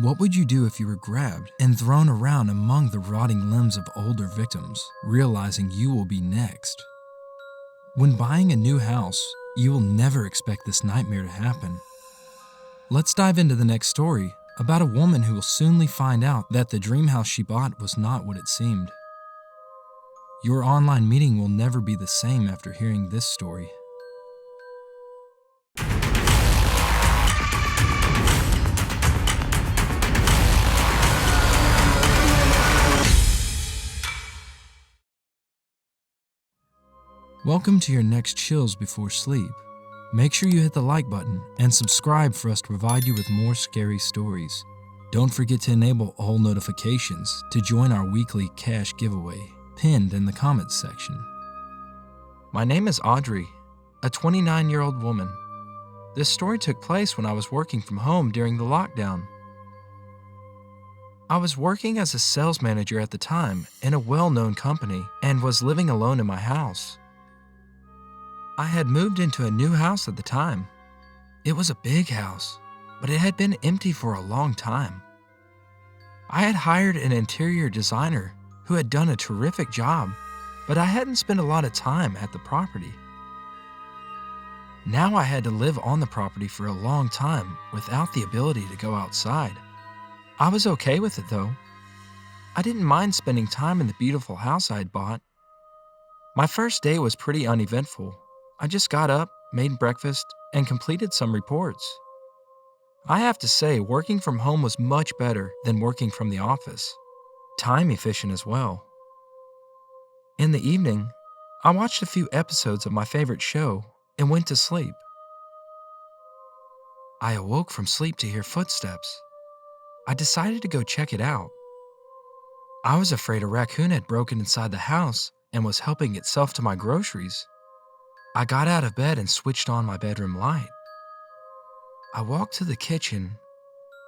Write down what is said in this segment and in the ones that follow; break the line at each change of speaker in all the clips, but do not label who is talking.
What would you do if you were grabbed and thrown around among the rotting limbs of older victims, realizing you will be next? When buying a new house, you will never expect this nightmare to happen. Let's dive into the next story about a woman who will soonly find out that the dream house she bought was not what it seemed. Your online meeting will never be the same after hearing this story. Welcome to your next Chills Before Sleep. Make sure you hit the like button and subscribe for us to provide you with more scary stories. Don't forget to enable all notifications to join our weekly cash giveaway, pinned in the comments section. My name is Audrey, a 29-year-old woman. This story took place when I was working from home during the lockdown. I was working as a sales manager at the time in a well-known company and was living alone in my house. I had moved into a new house at the time. It was a big house, but it had been empty for a long time. I had hired an interior designer who had done a terrific job, but I hadn't spent a lot of time at the property. Now I had to live on the property for a long time without the ability to go outside. I was okay with it though. I didn't mind spending time in the beautiful house I had bought. My first day was pretty uneventful. I just got up, made breakfast, and completed some reports. I have to say, working from home was much better than working from the office. Time efficient as well. In the evening, I watched a few episodes of my favorite show and went to sleep. I awoke from sleep to hear footsteps. I decided to go check it out. I was afraid a raccoon had broken inside the house and was helping itself to my groceries. I got out of bed and switched on my bedroom light. I walked to the kitchen,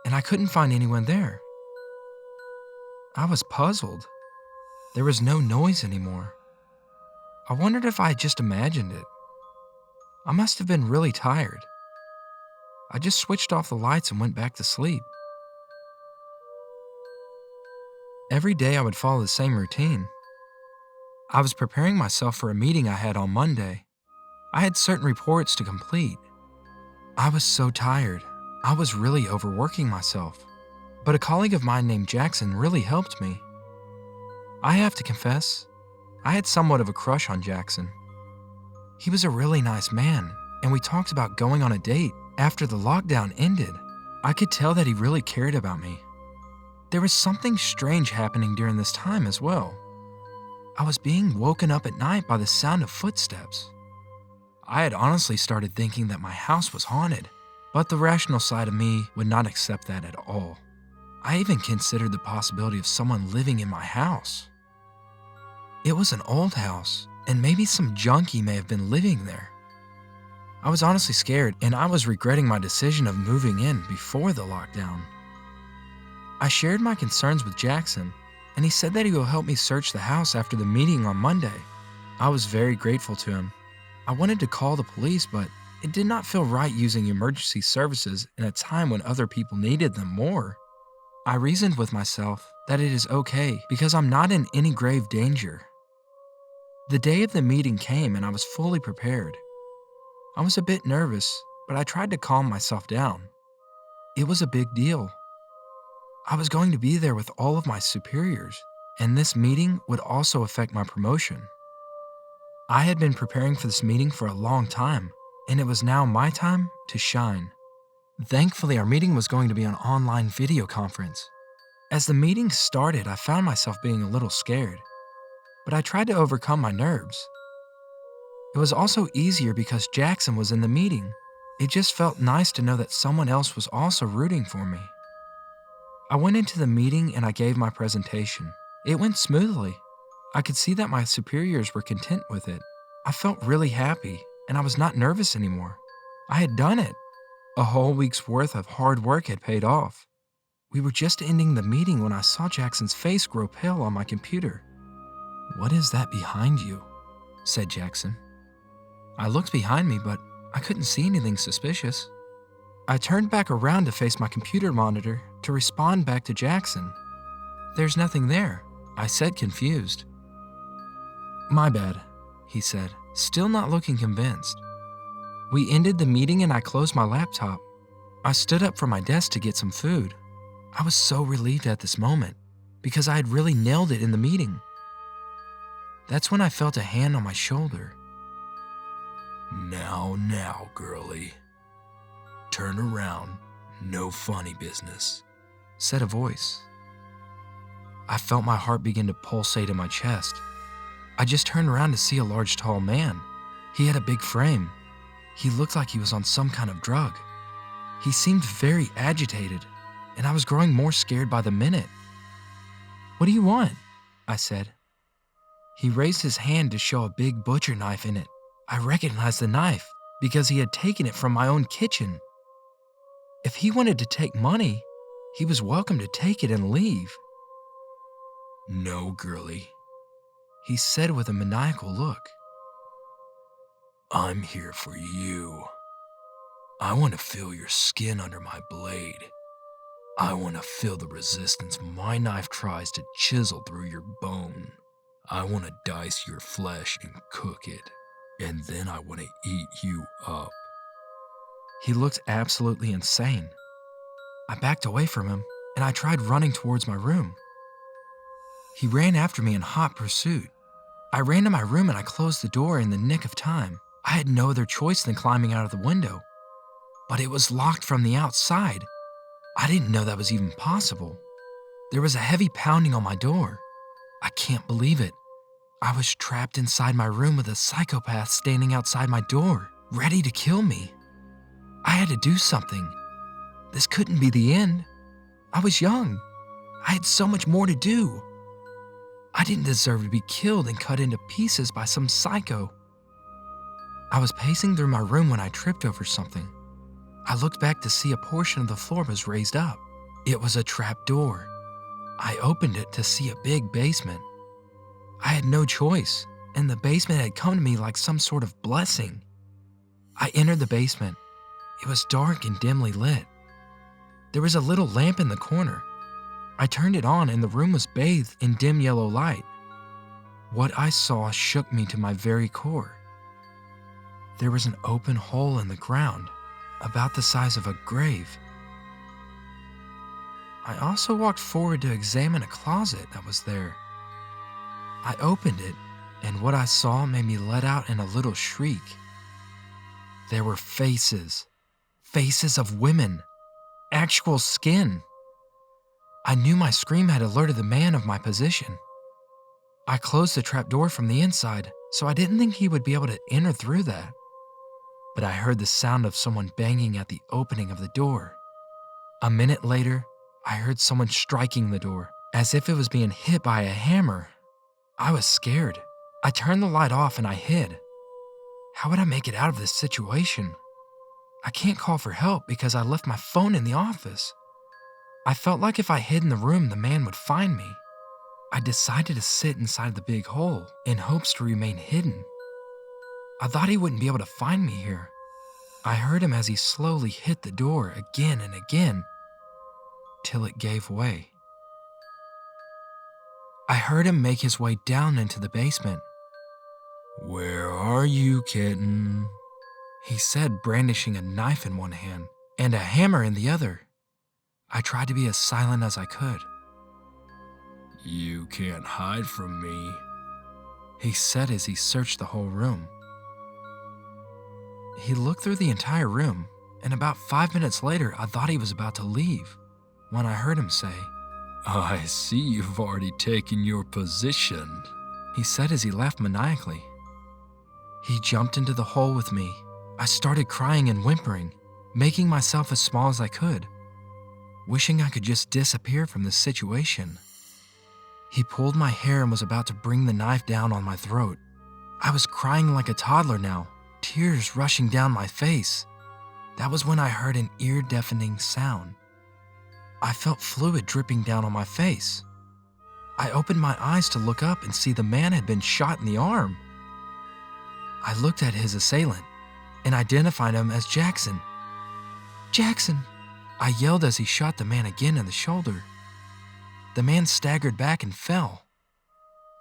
and I couldn't find anyone there. I was puzzled. There was no noise anymore. I wondered if I had just imagined it. I must have been really tired. I just switched off the lights and went back to sleep. Every day I would follow the same routine. I was preparing myself for a meeting I had on Monday. I had certain reports to complete. I was so tired. I was really overworking myself. But a colleague of mine named Jackson really helped me. I have to confess, I had somewhat of a crush on Jackson. He was a really nice man, and we talked about going on a date after the lockdown ended. I could tell that he really cared about me. There was something strange happening during this time as well. I was being woken up at night by the sound of footsteps. I had honestly started thinking that my house was haunted, but the rational side of me would not accept that at all. I even considered the possibility of someone living in my house. It was an old house, and maybe some junkie may have been living there. I was honestly scared, and I was regretting my decision of moving in before the lockdown. I shared my concerns with Jackson, and he said that he will help me search the house after the meeting on Monday. I was very grateful to him. I wanted to call the police, but it did not feel right using emergency services in a time when other people needed them more. I reasoned with myself that it is okay because I'm not in any grave danger. The day of the meeting came and I was fully prepared. I was a bit nervous, but I tried to calm myself down. It was a big deal. I was going to be there with all of my superiors, and this meeting would also affect my promotion. I had been preparing for this meeting for a long time, and it was now my time to shine. Thankfully, our meeting was going to be an online video conference. As the meeting started, I found myself being a little scared, but I tried to overcome my nerves. It was also easier because Jackson was in the meeting. It just felt nice to know that someone else was also rooting for me. I went into the meeting and I gave my presentation. It went smoothly. I could see that my superiors were content with it. I felt really happy, and I was not nervous anymore. I had done it. A whole week's worth of hard work had paid off. We were just ending the meeting when I saw Jackson's face grow pale on my computer. "What is that behind you?" said Jackson. I looked behind me, but I couldn't see anything suspicious. I turned back around to face my computer monitor to respond back to Jackson. "There's nothing there," I said, confused. "My bad," he said, still not looking convinced. We ended the meeting and I closed my laptop. I stood up from my desk to get some food. I was so relieved at this moment because I had really nailed it in the meeting. That's when I felt a hand on my shoulder. Now, girlie. Turn around, no funny business," said a voice. I felt my heart begin to pulsate in my chest. I just turned around to see a large, tall man. He had a big frame. He looked like he was on some kind of drug. He seemed very agitated, and I was growing more scared by the minute. "What do you want?" I said. He raised his hand to show a big butcher knife in it. I recognized the knife because he had taken it from my own kitchen. If he wanted to take money, he was welcome to take it and leave. "No, girlie," he said with a maniacal look. "I'm here for you. I want to feel your skin under my blade. I want to feel the resistance my knife tries to chisel through your bone. I want to dice your flesh and cook it, and then I want to eat you up." He looked absolutely insane. I backed away from him, and I tried running towards my room. He ran after me in hot pursuit. I ran to my room and I closed the door in the nick of time. I had no other choice than climbing out of the window. But it was locked from the outside. I didn't know that was even possible. There was a heavy pounding on my door. I can't believe it. I was trapped inside my room with a psychopath standing outside my door, ready to kill me. I had to do something. This couldn't be the end. I was young. I had so much more to do. I didn't deserve to be killed and cut into pieces by some psycho. I was pacing through my room when I tripped over something. I looked back to see a portion of the floor was raised up. It was a trap door. I opened it to see a big basement. I had no choice, and the basement had come to me like some sort of blessing. I entered the basement. It was dark and dimly lit. There was a little lamp in the corner. I turned it on and the room was bathed in dim yellow light. What I saw shook me to my very core. There was an open hole in the ground, about the size of a grave. I also walked forward to examine a closet that was there. I opened it, and what I saw made me let out in a little shriek. There were faces. Faces of women. Actual skin. I knew my scream had alerted the man of my position. I closed the trapdoor from the inside, so I didn't think he would be able to enter through that. But I heard the sound of someone banging at the opening of the door. A minute later, I heard someone striking the door, as if it was being hit by a hammer. I was scared. I turned the light off and I hid. How would I make it out of this situation? I can't call for help because I left my phone in the office. I felt like if I hid in the room, the man would find me. I decided to sit inside the big hole in hopes to remain hidden. I thought he wouldn't be able to find me here. I heard him as he slowly hit the door again and again, till it gave way. I heard him make his way down into the basement. "Where are you, kitten?" he said, brandishing a knife in one hand and a hammer in the other. I tried to be as silent as I could. "You can't hide from me," he said as he searched the whole room. He looked through the entire room, and about 5 minutes later, I thought he was about to leave, when I heard him say, "I see you've already taken your position," he said as he laughed maniacally. He jumped into the hole with me. I started crying and whimpering, making myself as small as I could, wishing I could just disappear from this situation. He pulled my hair and was about to bring the knife down on my throat. I was crying like a toddler now, tears rushing down my face. That was when I heard an ear-deafening sound. I felt fluid dripping down on my face. I opened my eyes to look up and see the man had been shot in the arm. I looked at his assailant and identified him as Jackson. Jackson!" I yelled as he shot the man again in the shoulder. The man staggered back and fell.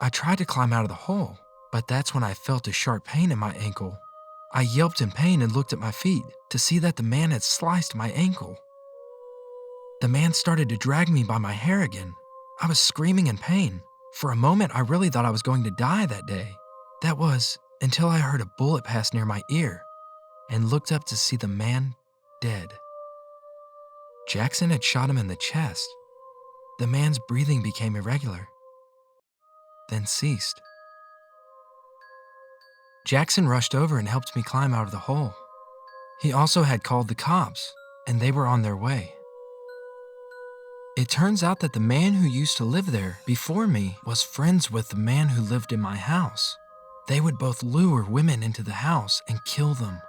I tried to climb out of the hole, but that's when I felt a sharp pain in my ankle. I yelped in pain and looked at my feet to see that the man had sliced my ankle. The man started to drag me by my hair again. I was screaming in pain. For a moment, I really thought I was going to die that day. That was until I heard a bullet pass near my ear and looked up to see the man dead. Jackson had shot him in the chest. The man's breathing became irregular, then ceased. Jackson rushed over and helped me climb out of the hole. He also had called the cops, and they were on their way. It turns out that the man who used to live there before me was friends with the man who lived in my house. They would both lure women into the house and kill them.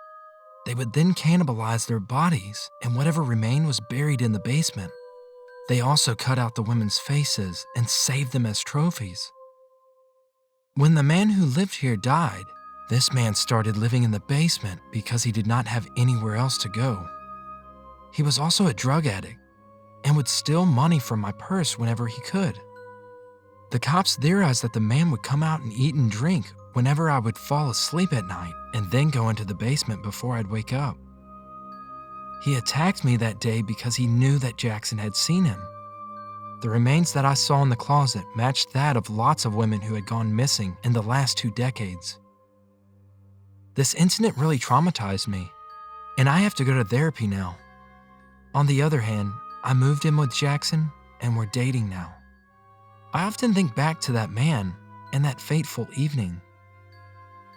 They would then cannibalize their bodies, and whatever remained was buried in the basement. They also cut out the women's faces and saved them as trophies. When the man who lived here died, this man started living in the basement because he did not have anywhere else to go. He was also a drug addict and would steal money from my purse whenever he could. The cops theorized that the man would come out and eat and drink whenever I would fall asleep at night and then go into the basement before I'd wake up. He attacked me that day because he knew that Jackson had seen him. The remains that I saw in the closet matched that of lots of women who had gone missing in the last 2 decades. This incident really traumatized me, and I have to go to therapy now. On the other hand, I moved in with Jackson and we're dating now. I often think back to that man and that fateful evening.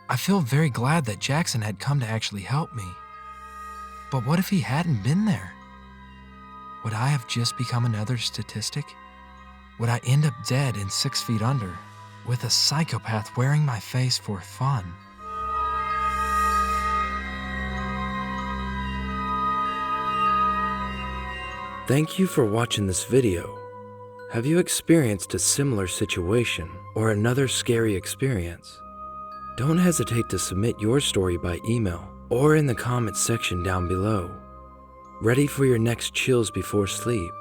I feel very glad that Jackson had come to actually help me. But what if he hadn't been there? Would I have just become another statistic? Would I end up dead in 6 feet under, with a psychopath wearing my face for fun?
Thank you for watching this video. Have you experienced a similar situation or another scary experience? Don't hesitate to submit your story by email or in the comments section down below. Ready for your next chills before sleep?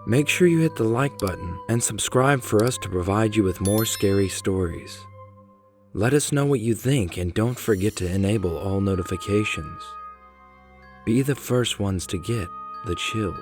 Make sure you hit the like button and subscribe for us to provide you with more scary stories. Let us know what you think and don't forget to enable all notifications. Be the first ones to get the chills.